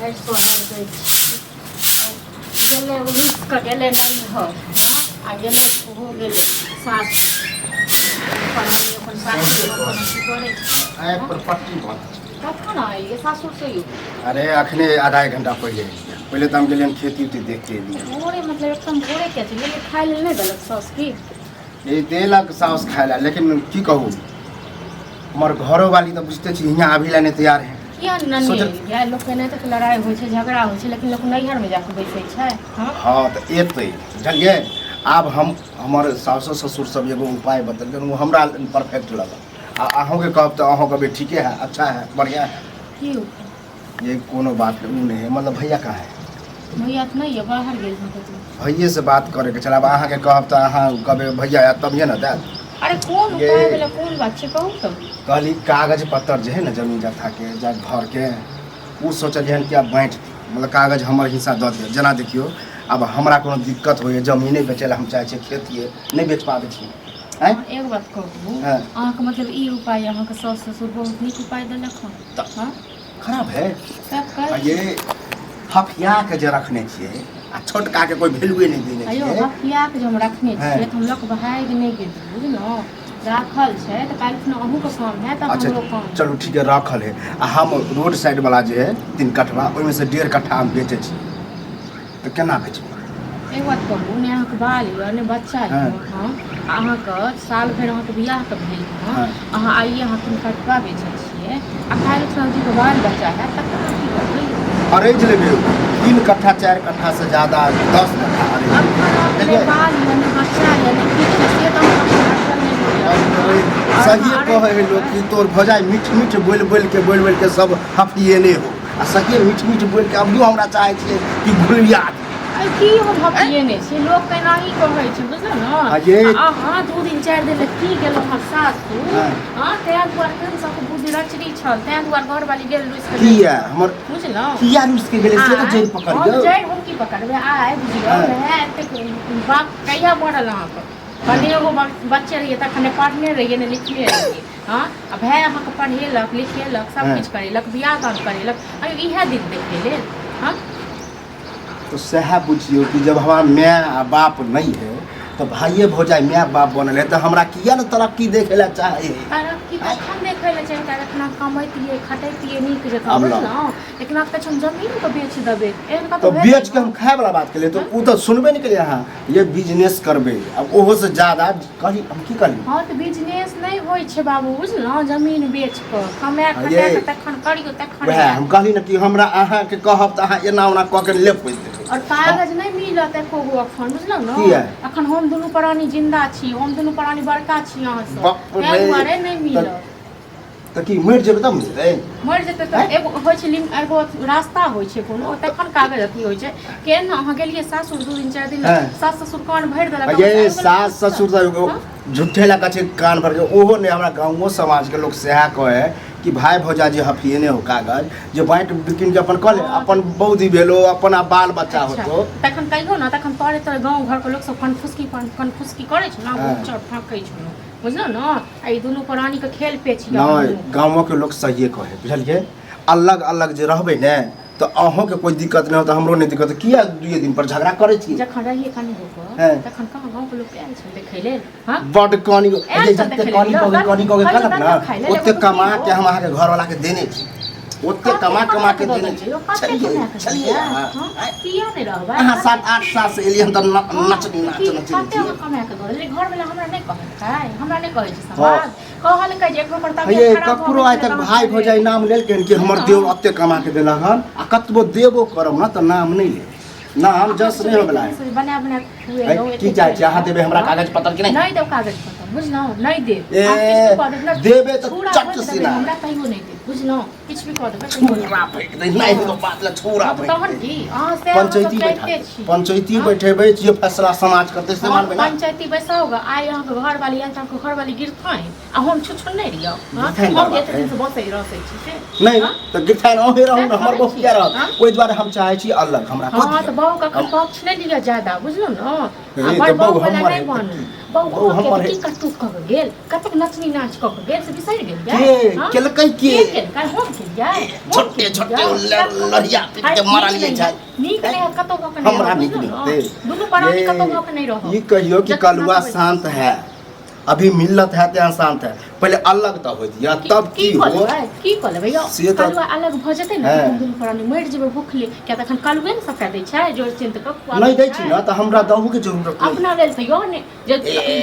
भैर सोहर दै गेलै उड़ीस कऽ गेलै नैहर हाँ आ गेलै हो गेलै सास पढ़ाइ अपन सास अपन की करै छै पर पट्टी बन कखन आइए सासुर से यौ अरे अखने आधा एक घंटा पहले एलियै पहले तो हम गेलियै खेती उती देख के एलियै भोरे मतलब एकदम भोरे क्या छै गेलै खाय लेल नहि देलक सास की ये देलक साउस खाय ला लेकिन की कहूँ हमार घरो वाली तो बुझते छी यहाँ अभी लाने तैयार है किया नन्ही या लोक के नहीं तक लड़ाई होइ छै झगड़ा होइ छै लेकिन लोक नैहर में जाके बैठे छै हाँ तो एतै बुझलियै आब हम हमर साउस ससुर सब एगो उपाय बतेलकै वो हमरा परफेक्ट लगल आ अहूँ के कहब तो अहूँ कहबै ठीके है अच्छा है बढ़िया है की ये कोनो बात नहीं है मतलब भैया कहाँ है भैया तो नहीं है बाहर गेल हन भैये से बात करे के चल अब अहाँ के कहब तो अहाँ कहबै भैया आयत तभिए न देत अरे कौन उपाय वाला कौन बात छै कहू तो कहली कागज पत्तर जे है ना जमीन जथा के जा घर के वो सोचलिए हन कि अब बाँटि दी मतलब कागज हमर हिस्सा दऽ दियौ जेना देखियो अब हमरा कोनो दिक्कत होइए जमीने बेचै ला हम चाहे छियै खेतिए नहीं बेच पाबै छी हैं एक बात कहू अहाँके मतलब ई उपाय अहाँके सास ससुर बहुत नीक उपाय देलक हन हाँ खराब है तब कर ये हफिया के जे रखने छियै आ छोटका के कोई वैल्यूए नहीं देने अयो छियै हफिया के जे हम रखने छियै त हम लोग भाग नहीं गेल बुझलहुँ राखल छै तऽ काल्हि अहूँ के काम है तऽ हमरो काम चलू ठीक है रखल है आ हम रोड साइड वाला जे है 3 कट्ठा ओहिमे से 1.5 कट्ठा हम बेचे छी तो केना बेचबै एक बात कहू ने अहाँके बाल यऽ ने बच्चा यऽ हाँ अहाँके साल भरि अहाँके बियाह के भेल हँ अहाँ आइए अहाँ 3 कट्ठा बेचै छियै आ काल्हि खुना के बाल बच्चा है तखन अहाँ की करबै अरेंज लेबै 3 कट्ठा 4 कट्ठा से ज्यादा 10 कट्ठा अरेंज बाल यऽ ने बच्चा यऽ ने किछु से तऽ सही कहे है लोग कि तोर भजाई मीठ मीठ बोल के सब हफियेने हो आ सही मीठ मीठ बोल के अभियो हमरा चाहे छियै कि गुलिया की हम हफियेने छी लोग तऽ एनाही कहै छै बुझलौ ने अहाँ 2 दिन 4 दिन लग की गेलहुँ हमर सासुर हाँ तैं दुआरे केहन सबके बुद्धि रचरी छल तैं दुआरे घर वाली गेल रुइस के किया हमर बुझलौ किया रुइस के गेल से तऽ जड़ पकड़ गयो जड़ हम की पकड़बै आइ बुझियौ है एतेक बाप कहिया बढ़ल अहाँके कनी एगो बच्चे रहिए तखन पढ़ने रहिए ने लिखने रहिए हाँ आ भाय अहाँके पढ़ेलक लिखेलक सब किछु करेलक बियाह दान करेलक अयो इएह दिन देखे लेल हाँ तो सह बुझियो कि जब हमारा माँ आ बाप नहीं है तो भाइये भौजाई माँ बाप बनल है तो हमरा किया न तरक्की देखे ला चाहे तरक्की कखन देखे ला चाहे एतना कमैतिए खटैतिए नीक जकाँ बुझलहुँ लेकिन आब कहै जमीन के बेच देबै तो बेच के हम खाए वाला बात के लिए तो उ तो सुनबे नहीं करिए अहाँ ये बिजनेस करबे अब ओहो से ज्यादा कही हम की करी हाँ तो बिजनेस नहीं होय छै बाबू बुझलहुँ जमीन बेच के कमाए खटाए के तखन करियो तखन वएह हम कहली न कि हमरा अहाँ के कहब त अहाँ एना ओना क के लेब पैसे और कागज नहीं मिलत एको गो अखन बुझलहुँ न अखन हम दुनू प्राणी जिंदा छी हम दुनू प्राणी बड़का छी अहाँ सब तै दुआरे नहीं मिलत त की मर जेबै तब मिलतै मर जेतै त एगो होय छै एगो रास्ता होय छै कोनो तखन कागज अथी होय छै केन अहाँ गेलियै सासुर 2 दिन 4 दिन सास ससुर कान भरि देलक ये सास ससुर झूठे ला कछे कान भर के ओहो ने हमरा गांवो समाज के लोग सेहा कहे कि भाई भौजा जे हफियेने हो कागज जे बाँट बिकिन के अपन कऽ ले अपन बौदी भेलो अपन बाल बच्चा होतो तखन कहियो ना तखन तोरे गांव घर के लोग सब कनफुसकी करे छै ना चोट फाकै छै बुझलो ना आई दुनू प्राणी के खेल पे छी नहीं गांवों के लोग सही कहे बुझलिए अलग अलग जे रहबे ने तो अहों के कोई दिक्कत नहीं होता हमरो नहीं दिक्कत किया 2 दिन पर झगड़ा करे छी जखन रहिए कनी होको तखन कहां गांव के लोग आयल छै देखे ले हां बड कानी जते कानी को गलत ना ओते कमा के हम अहाँ के घर वाला के देने छी ओते कमा के देने छी चलिए किया नहीं रहबा हां 7-8 साल से एलिए हम त नच कते कमा के दो घर वाला हमरा नहीं कहै हमरा नहीं कहै छै समाज कहल के जे एकर तबियत ये ककरो आइ तक भाई भौजाई नाम लेल के कि हमर देव ओते कमा के देलक हन आ कतबो देबो करब ना त नाम नहीं ले नाम जस नहीं हो गेला बना हुए की चाहे छी अहाँ देबे हमरा कागज पत्र कि नहीं देब कागज पत्र बुझलहुँ नहीं देब देबे तो चट सीधा हमरा कहियो नहीं देब बुझलहुँ किछ भी कह देबै छुरा फेंक दे नहीं तो बात ला छुरा तहन की अहाँ से पंचायती बैठेबै जे फैसला समाज करते से मानबे ना पंचायती बैसाओगे आइ अहाँ के घर वाली आइ अहाँ के घर वाली गिरथाइन आ हम छुछुन नहीं रियो हम एते दिन से बसै रहै छी से नहीं तो गिरथाइन ओहे रहू ना हमर बहुत किया रह ओइ द्वारा हम चाहे छी अलग हमरा हां तो बहु का पक्ष नहीं लिया ज्यादा बुझलो ना आ बहु वाला नहीं बनू बहु हमर की कटुक क गेल कतक नचनी नाच क गेल से बिसरि गेल के केलकै के के का हम के जाय छोटे छोटे लड़िया के मारा लिए जाय नीक नहीं कतो भक नहीं हमरा नीक नहीं होते दुनु परानी कतो भक नहीं रहो ये कहियो कि कलुआ शांत है अभी मिलत है ते शांत है पहले अलग तो हो दिया तब की हो की कहले भैया कलुआ अलग भ जते न दुनु परानी मर जेबे भूखले क्या तखन कलुए न सबटा दै छै जो चिंत क नहीं दै छी न त हमरा दहु के जरूरत नहीं अपना लेल त यो ने जे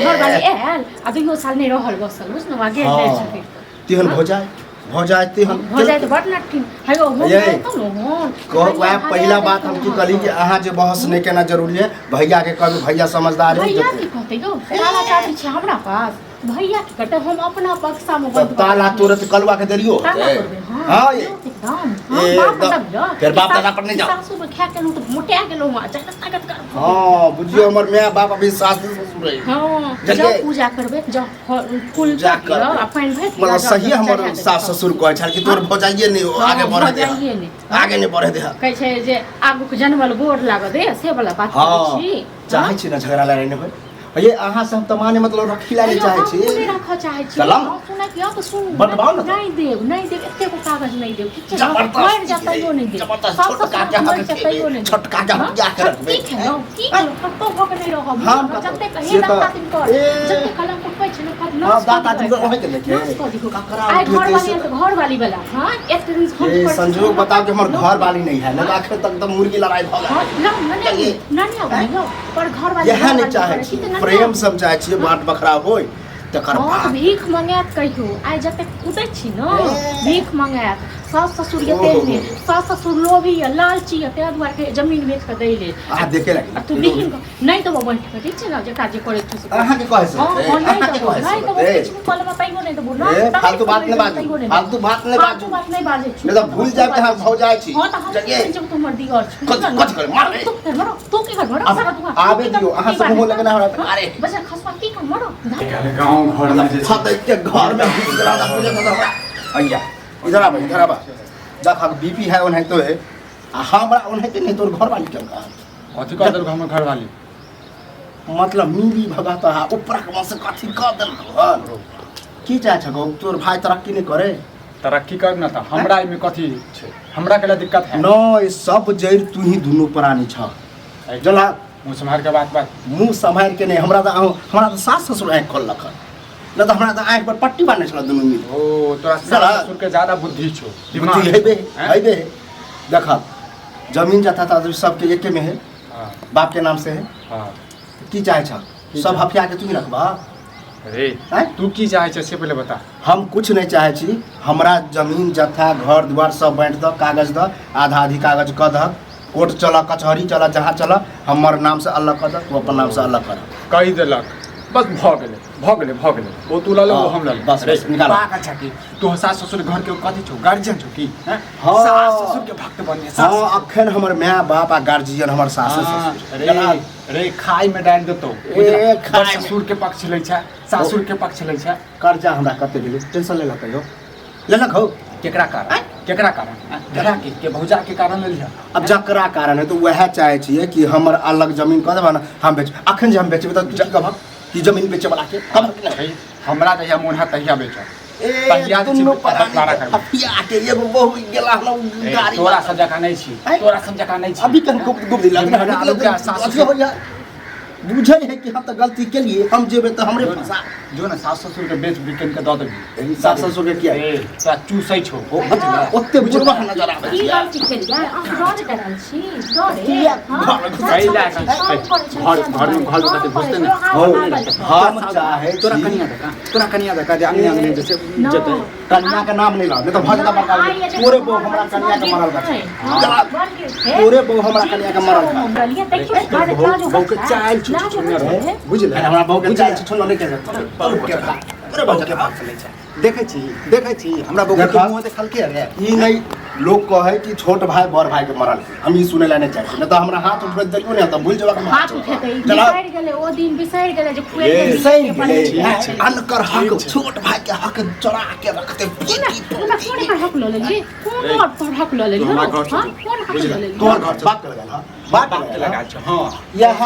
घर वाले आयल आ 2 साल नहीं रहल बसल बुझ न आगे ले छथिन तेहन हो जाए तेहन हो जाए तो बड नठिन हेयो हो जाए तो न कह वह पहला बात हम की कहली कि अहाँ जे बहस नहीं करना जरूरी है भैया के कहबे भैया समझदार है भैया की कहते यो ताला चाबी छै हमरा पास भैया की कहते हम अपना पक्षा में बंद ताला तुरंत कलवा के देलियो हां एकदम फिर बाप दादा पर नहीं जाओ सासू में खा के तो मोटा गेलो मा जगत ताकत कर हां बुझियो हमर माय बाप अभी सास ससुर है हां जब पूजा करबे जब फूल जाके अपन भे मतलब सही हमर सास ससुर कहै छै कि तोर भजाइए नहीं आगे बढ़े दे आगे नहीं बढ़े दे कहै छै जे आगू के जनमल गोर लाग दे से वाला बात कहै छी चाहै छी ना झगड़ा लड़ाई नहीं होय ये अहाँ से हम त माने मतलब रखिला नहीं चाहे छी नहीं रख चाहे छी सुनै कि अब सुन नहीं देव एते को कागज नहीं देव ठीक छै मर जाता यो नहीं देव छोटका के छोटका के क्या कर ठीक है की कतो भक नहीं रहो जते कहे दाता दिन कर जते कलम कुटबै छै न हां दाता दिन को होय के देखे आई घर वाली वाला हां एक दिन हम संजोग बताओ कि हमर घर वाली नहीं है ना आखिर तक तो मुर्गी लड़ाई भ गई नहीं पर घर वाली यह नहीं चाहे छी प्रेम सब चाहे छी बात बखरा होय तकर बाद भीख मंगात कहियो आइ जते कूदै छी न भीख मंगात सास ससुर यते ने सास ससुर लोभी या लालची या ते दुआर के जमीन बेच के दै ले आ देखे लगी तू लिखिन नहीं तो बंट के ठीक छै ना जेका जे करे छी अहाँ के कहै छै नहीं तो किछ कल बताइयो नहीं तो बोल फालतू बात नहीं बाजू फालतू बात नहीं बाजे छी नहीं तो भूल जाए कि हम भौ जाए छी हां त हम जब तुम मर्दी और कच कर मार तू की कर मरो आबे दियो अहाँ सब मुंह लगना हमरा अरे बस खसवा की कर मरो गांव घर में जे छत के घर में घुस गला पूजा कर अय्या इधर आ जा खा बीपी है ओने तो है हमरा ओने के नहीं तोर घर वाली के का कथि कर देलक हमर घर वाली मतलब मिली भगत है ऊपर के से कथि कर देलक की चाहे छ गो तोर भाई तरक्की नहीं करे तरक्की कर ना त हमरा में कथि छै हमरा के दिक्कत है नो ये सब जड़ तू ही दुनु प्राणी छ जला मुंह संभाल के बात मुंह संभाल के नहीं हमरा तो सास ससुर आँख खोल लख न तो हमरा तो आँख पर पट्टी बांधने छल दुनु मिल ओ तोरा ससुर के ज्यादा बुद्धि छो बुद्धि हेबे देखा जमीन जथा था सब के एके में है बाप के नाम से है हां की चाहे छ सब हफिया के तू ही रखबा अरे तू की चाहे छ से पहले बता हम कुछ नहीं चाहे छी हमरा जमीन जथा घर द्वार सब बांट द कागज द आधा आधी कागज क द कोर्ट चला कचहरी चला जहाँ चला हमर नाम से अलग कर तू अपन नाम से अलग कर कही देलक बस भ गेले वो तू ला लो वो हम ला बस निकाल पाक अच्छा की तू सास ससुर घर के कथि छौ गार्जियन छौ की हैं सास ससुर के भक्त बने हां अखन हमर माय बाप आ गार्जियन हमर सास ससुर अरे खाई में डाल देतो ससुर के पक्ष लै छै सासुर के पक्ष लै छै कर्जा हमरा कते गेलै टेंशन ले लकै हो ले लखौ केकरा कारण जरा के भौजा के कारण ले लिया अब जकरा कारण है तो वह चाहे छिए कि हमर अलग जमीन क देबा ना हम बेच अखन जे हम बेचबे त कब की जमीन बेचे वाला के कब हमरा तहिया मोनहा तहिया बेच तहिया दुनु परारा कर हफिया के एगो बहु गेला हम गाड़ी तोरा सब जका नहीं छी अभी कन गुप दिला सास बुझे है कि हम तो गलती के लिए हम जेबे तो हमरे फंसा जो ना सास ससुर के बेच बिकन के द देबी सास ससुर के किया तोरा चूसै छौ ओते बुझबा नजर आबै की गलती केलिया अहाँ रोज करल छी डरे कैला घर में कते घुसते ना हम चाहे तोरा कनिया दका जे अंगने जैसे जते कन्या के नाम नहीं ला नहीं तो भजला बता पूरे बो हमरा कन्या के मरल बा पूरे बो हमरा कन्या के मरल बा के चाल बुझले हमरा बहु के चाल छोड़ नहीं के पूरे बहु के देखै छी हमरा बहु के मुंह देखल के रे ई नहीं लोग कहे कि छोट भाई बड़ भाई के मरल हम ई सुने ला नहीं चाहे न तो हमरा हाथ उठबे दियो ने त भूल जबा हाथ उठेते बिसाइड गेले ओ दिन बिसाइड गेले जे खुए अनकर हक छोट भाई के हक चोरा के रखते पूरा कोन हक ल लेली कोन हक ल लेली हां कोन हक ल लेली तोर घर बाप के लगा बाप के लगा हां यह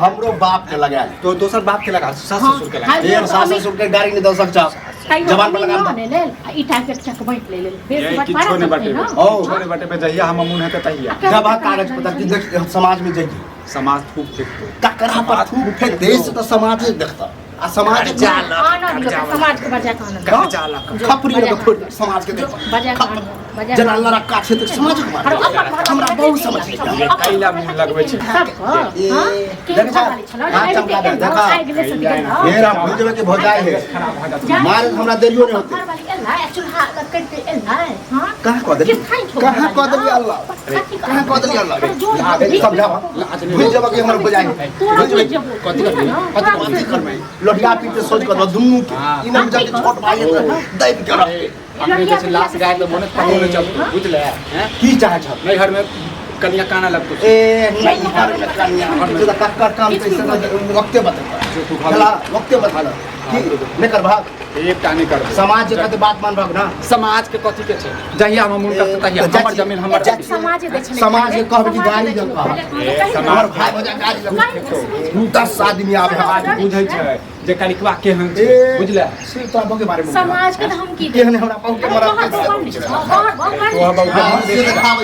हमरो बाप के लगा तो दोसर बाप के लगा सास ससुर के लगा सास ससुर के गाड़ी नहीं दे सकता कई जवान पर लगा ने ले ईटा के चक बैठ ले ये बेस किछो नहीं बाटे ना ओ छोने बाटे पे जहिया हम मुंह है तहिया जब कागज पत्र की देख समाज में जाइए समाज खूब देखतो ककरा पर थूक फेंक देश तो समाज देखता आ समाज समाज के बजा कान खपरी लोग फोड़ समाज के देख बजा कान बजा जना लड़ा काछे तो समाज के मार हमरा बहुत समझ ये कैला मुंह लगबै छै देख हां चमका दे देखा ये राम भूल जबे के भौजाई है मार हमरा देरियो नहीं होते चूल्हा करते एला हां कहां कह दे अल्लाह कहां कह दे अल्लाह समझावा भूल जबे के हमरा भौजाई है भूल जबे कथि करबै लोटिया पीटे सोच कर दुन्नु के इ न जल्दी छोट भाई है दैब के रखते हमने जैसे लाश गाय तो मोने पतो नहीं चल बुझले हैं की चाहे छ नहीं घर में कन्या काना लगतो ए नहीं घर में कन्या जो कक्कर काम कैसे वक्ते बता चला वक्ते बता की नहीं कर भाग एक टानी कर समाज के कते बात मान भाग ना समाज के कथि के छै जहिया हम मुंह करते तहिया हमर जमीन हमर समाज दे छले समाज के कहब की गाड़ी दे हमर भाई बजा गाड़ी 10 आदमी आवे आज बुझै छै जे कनिकवा केहन छै बुझले से तो के बारे में समाज के हम की केहन हमरा पहुंच के मरत बाहर बाहर तो हम